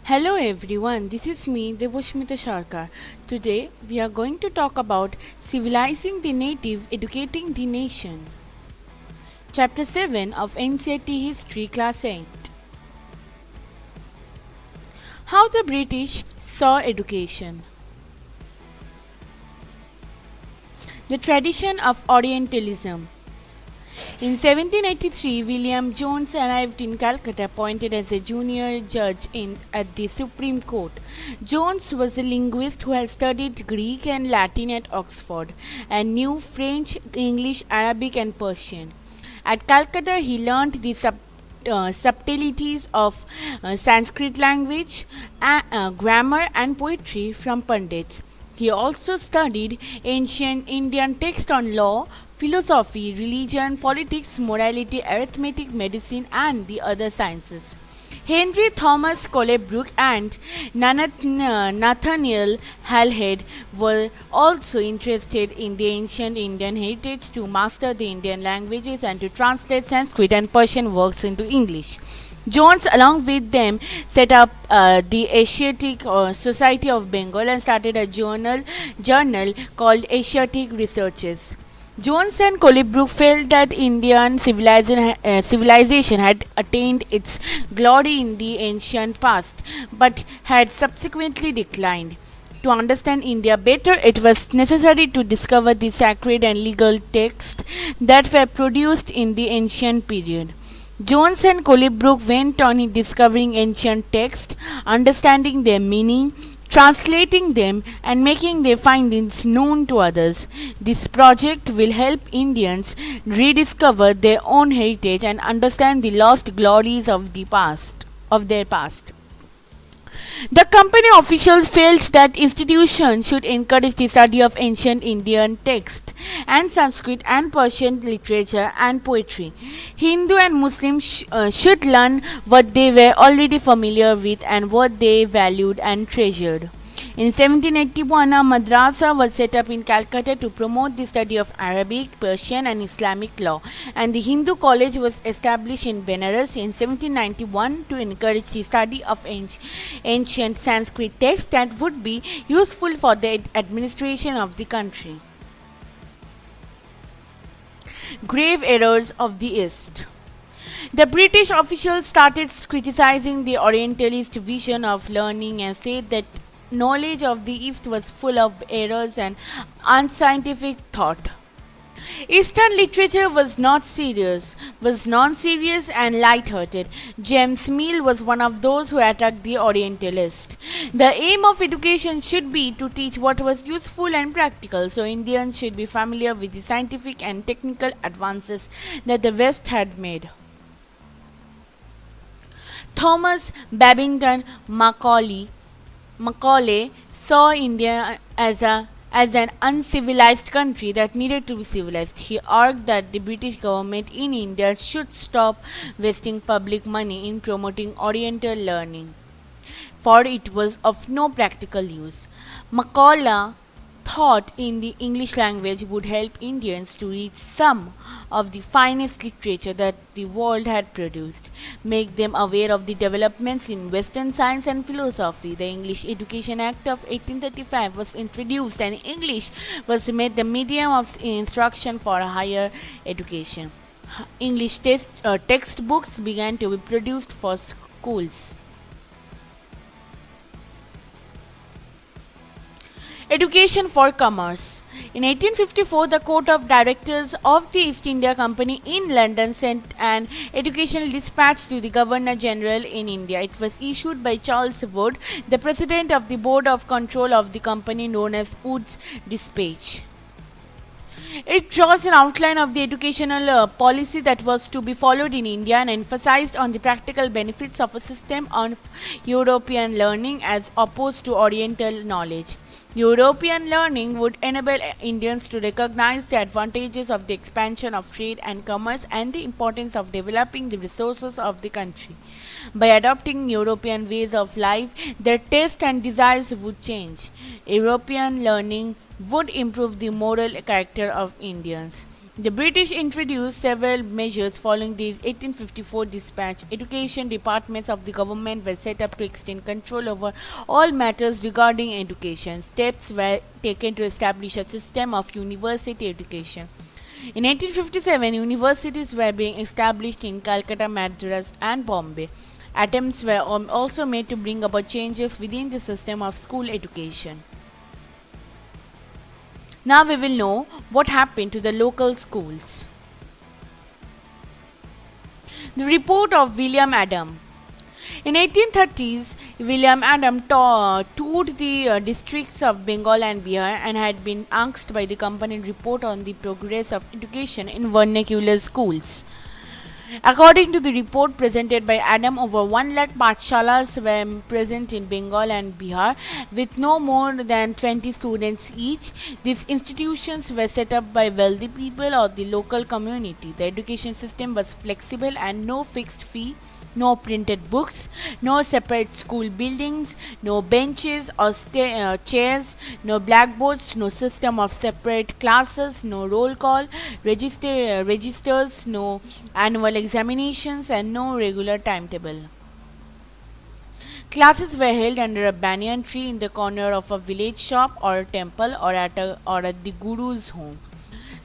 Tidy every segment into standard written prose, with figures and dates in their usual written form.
Hello everyone, this is me Devoshmita Sharkar. Today we are going to talk about civilizing the native, educating the nation. Chapter 7 of NCERT History Class 8. How the British saw education. The tradition of Orientalism. In 1783, William Jones arrived in Calcutta, appointed as a junior judge at the Supreme Court. Jones was a linguist who had studied Greek and Latin at Oxford and knew French, English, Arabic, and Persian. At Calcutta, he learnt the subtleties of Sanskrit language, grammar, and poetry from Pandits. He also studied ancient Indian texts on law, philosophy, religion, politics, morality, arithmetic, medicine, and the other sciences. Henry Thomas Colebrooke and Nathaniel Halhed were also interested in the ancient Indian heritage to master the Indian languages and to translate Sanskrit and Persian works into English. Jones, along with them, set up the Asiatic Society of Bengal and started a journal called Asiatic Researches. Jones and Colebrooke felt that Indian civilization had attained its glory in the ancient past, but had subsequently declined. To understand India better, it was necessary to discover the sacred and legal texts that were produced in the ancient period. Jones and Colebrooke went on in discovering ancient texts, understanding their meaning, translating them, and making their findings known to others. This project will help Indians rediscover their own heritage and understand the lost glories of their past. The company officials felt that institutions should encourage the study of ancient Indian texts and Sanskrit and Persian literature and poetry. Hindu and Muslims should learn what they were already familiar with and what they valued and treasured. In 1781, a madrasa was set up in Calcutta to promote the study of Arabic, Persian, and Islamic law, and the Hindu college was established in Benares in 1791 to encourage the study of ancient Sanskrit texts that would be useful for the administration of the country. Grave errors of the East. The British officials started criticizing the Orientalist vision of learning and said that knowledge of the East was full of errors and unscientific thought. Eastern literature was non-serious and light-hearted. James Mill was one of those who attacked the Orientalist. The aim of education should be to teach what was useful and practical, so Indians should be familiar with the scientific and technical advances that the West had made. Thomas Babington Macaulay saw India as an uncivilized country that needed to be civilized. He argued that the British government in India should stop wasting public money in promoting Oriental learning, for it was of no practical use. Macaulay thought in the English language would help Indians to read some of the finest literature that the world had produced, make them aware of the developments in Western science and philosophy. The English Education Act of 1835 was introduced and English was made the medium of instruction for higher education. English textbooks began to be produced for schools. Education for Commerce. In 1854, the Court of Directors of the East India Company in London sent an educational dispatch to the Governor General in India. It was issued by Charles Wood, the President of the Board of Control of the company, known as Wood's Dispatch. It draws an outline of the educational policy that was to be followed in India and emphasized on the practical benefits of a system of European learning as opposed to Oriental knowledge. European learning would enable Indians to recognize the advantages of the expansion of trade and commerce and the importance of developing the resources of the country. By adopting European ways of life, their tastes and desires would change. European learning would improve the moral character of Indians. The British introduced several measures following the 1854 dispatch. Education departments of the government were set up to extend control over all matters regarding education. Steps were taken to establish a system of university education. In 1857, universities were being established in Calcutta, Madras, and Bombay. Attempts were also made to bring about changes within the system of school education. Now we will know what happened to the local schools. The report of William Adam. In 1830s, William Adam toured the districts of Bengal and Bihar and had been asked by the company to report on the progress of education in vernacular schools. According to the report presented by Adam, over 1 lakh pathshalas were present in Bengal and Bihar with no more than 20 students each. These institutions were set up by wealthy people or the local community. The education system was flexible and no fixed fee, no printed books, no separate school buildings, no benches or chairs, no blackboards, no system of separate classes, no roll call, registers, no annual examinations, and no regular timetable. Classes were held under a banyan tree in the corner of a village shop or a temple or at the guru's home.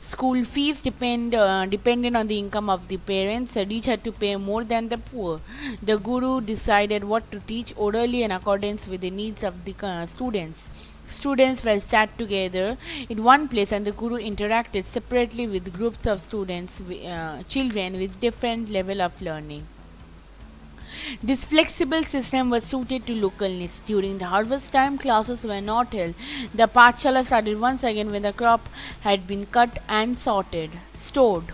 School fees depended on the income of the parents. The rich had to pay more than the poor. The guru decided what to teach orally in accordance with the needs of the students. Students were sat together in one place and the guru interacted separately with groups of students, children with different level of learning. This flexible system was suited to local needs. During the harvest time, classes were not held. The pathshala started once again when the crop had been cut and stored.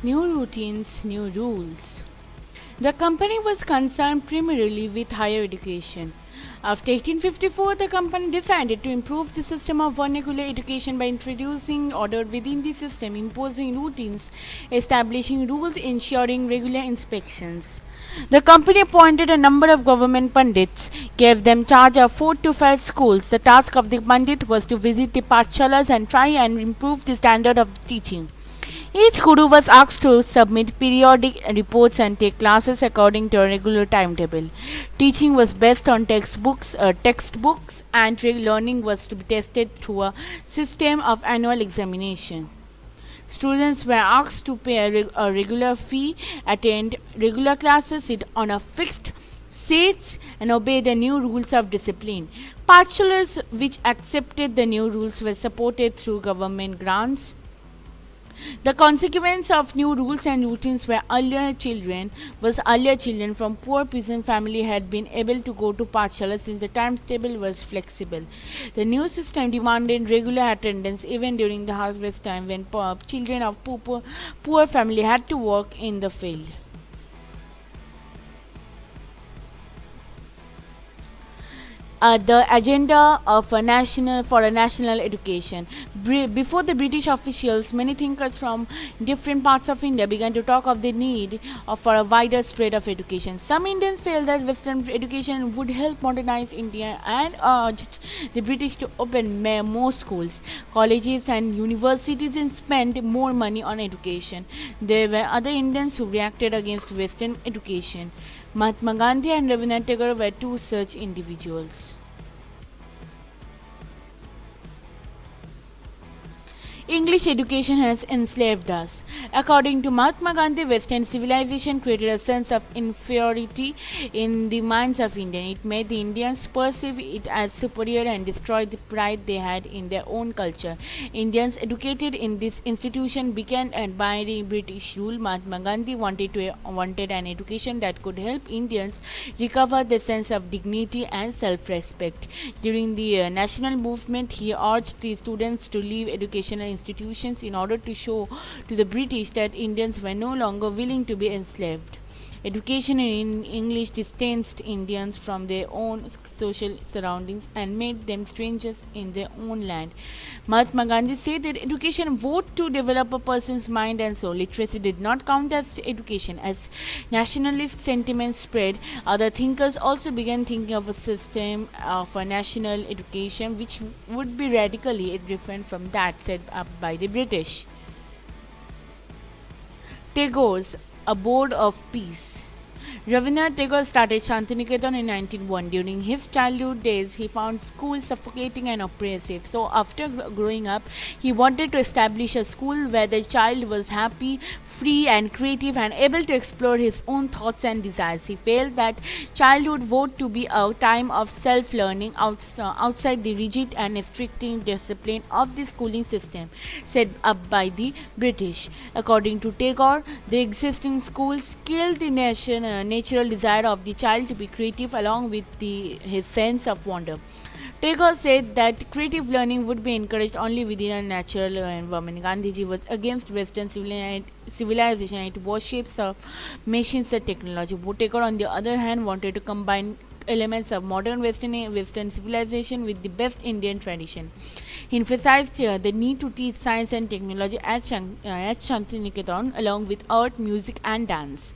New routines, new rules. The company was concerned primarily with higher education. After 1854, the company decided to improve the system of vernacular education by introducing order within the system, imposing routines, establishing rules, ensuring regular inspections. The company appointed a number of government pandits, gave them charge of 4 to 5 schools. The task of the pandit was to visit the pathshalas and try and improve the standard of teaching. Each guru was asked to submit periodic reports and take classes according to a regular timetable. Teaching was based on textbooks, and learning was to be tested through a system of annual examination. Students were asked to pay a regular fee, attend regular classes, sit on a fixed seats, and obey the new rules of discipline. Pathshalas which accepted the new rules were supported through government grants. The consequence of new rules and routines were earlier children from poor peasant family had been able to go to pathshala since the timetable was flexible. The new system demanded regular attendance even during the harvest time when children of poor family had to work in the field. The agenda of a national education. Before the British officials, many thinkers from different parts of India began to talk of the need for a wider spread of education. Some Indians felt that Western education would help modernize India and urged the British to open more schools, colleges, and universities and spend more money on education. There were other Indians who reacted against Western education. Mahatma Gandhi and Rabindranath Tagore were two such individuals. English education has enslaved us. According to Mahatma Gandhi, Western civilization created a sense of inferiority in the minds of Indians. It made the Indians perceive it as superior and destroyed the pride they had in their own culture. Indians educated in this institution began admiring British rule. Mahatma Gandhi wanted an education that could help Indians recover the sense of dignity and self-respect. During the national movement, he urged the students to leave educational institutions in order to show to the British that Indians were no longer willing to be enslaved. Education in English distanced Indians from their own social surroundings and made them strangers in their own land. Mahatma Gandhi said that education vote to develop a person's mind and soul. Literacy did not count as education. As nationalist sentiments spread, other thinkers also began thinking of a system of a national education which would be radically different from that set up by the British. Tagore's Abode of Peace. Rabindranath Tagore started Shantiniketan in 1901. During his childhood days, he found school suffocating and oppressive. So, after growing up, he wanted to establish a school where the child was happy, free, and creative, and able to explore his own thoughts and desires. He felt that childhood ought to be a time of self-learning outside the rigid and restricting discipline of the schooling system set up by the British. According to Tagore, the existing schools killed the natural desire of the child to be creative along with his sense of wonder. Tagore said that creative learning would be encouraged only within a natural environment. Gandhiji was against Western civilization and it worships of machines and technology. Tagore, on the other hand, wanted to combine elements of modern Western civilization with the best Indian tradition. He emphasized the need to teach science and technology at Shantiniketan along with art, music, and dance.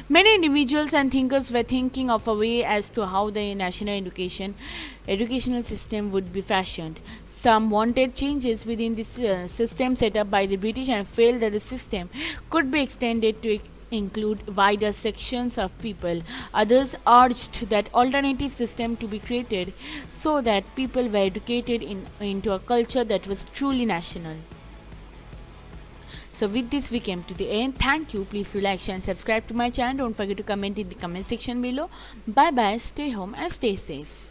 Many individuals and thinkers were thinking of a way as to how the national educational system would be fashioned. Some wanted changes within the system set up by the British and felt that the system could be extended to include wider sections of people. Others urged that alternative system to be created so that people were educated into a culture that was truly national. So with this we came to the end. Thank you. Please do like, share and subscribe to my channel. Don't forget to comment in the comment section below. Bye bye. Stay home and stay safe.